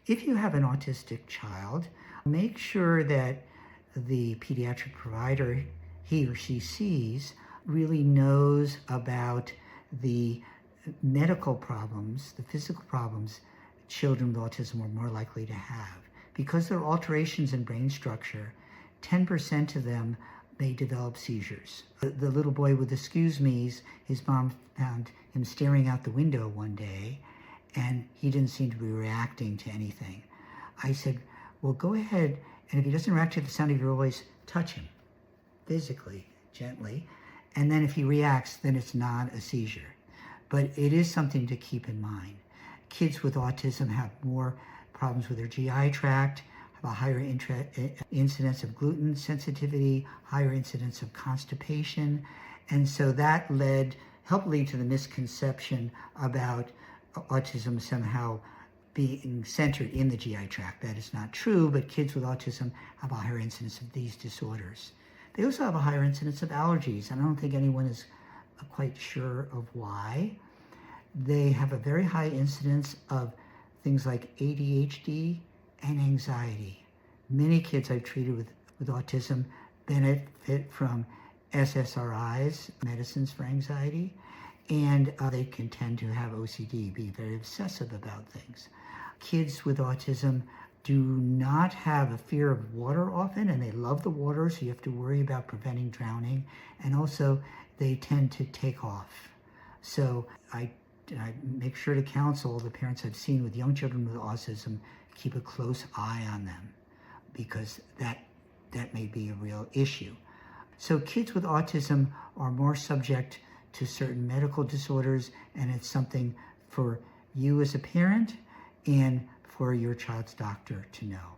If you have an autistic child, make sure that the pediatric provider he or she sees really knows about the medical problems, the physical problems children with autism are more likely to have. Because there are alterations in brain structure, 10% of them may develop seizures. The little boy with the excuse me's, his mom found him staring out the window one day, and he didn't seem to be reacting to anything. I said, well, go ahead, and if he doesn't react to the sound of your voice, touch him physically, gently, and then if he reacts, then it's not a seizure. But it is something to keep in mind. Kids with autism have more problems with their GI tract, have a higher incidence of gluten sensitivity, higher incidence of constipation, and so that helped lead to the misconception about autism somehow being centered in the GI tract. That is not true, but kids with autism have a higher incidence of these disorders. They also have a higher incidence of allergies, and I don't think anyone is quite sure of why. They have a very high incidence of things like ADHD and anxiety. Many kids I've treated with autism benefit from SSRIs, medicines for anxiety, and they can tend to have OCD, be very obsessive about things. Kids with autism do not have a fear of water often, and they love the water, so you have to worry about preventing drowning, and also they tend to take off. So I make sure to counsel the parents I've seen with young children with autism, keep a close eye on them, because that may be a real issue. So kids with autism are more subject to certain medical disorders, and it's something for you as a parent and for your child's doctor to know.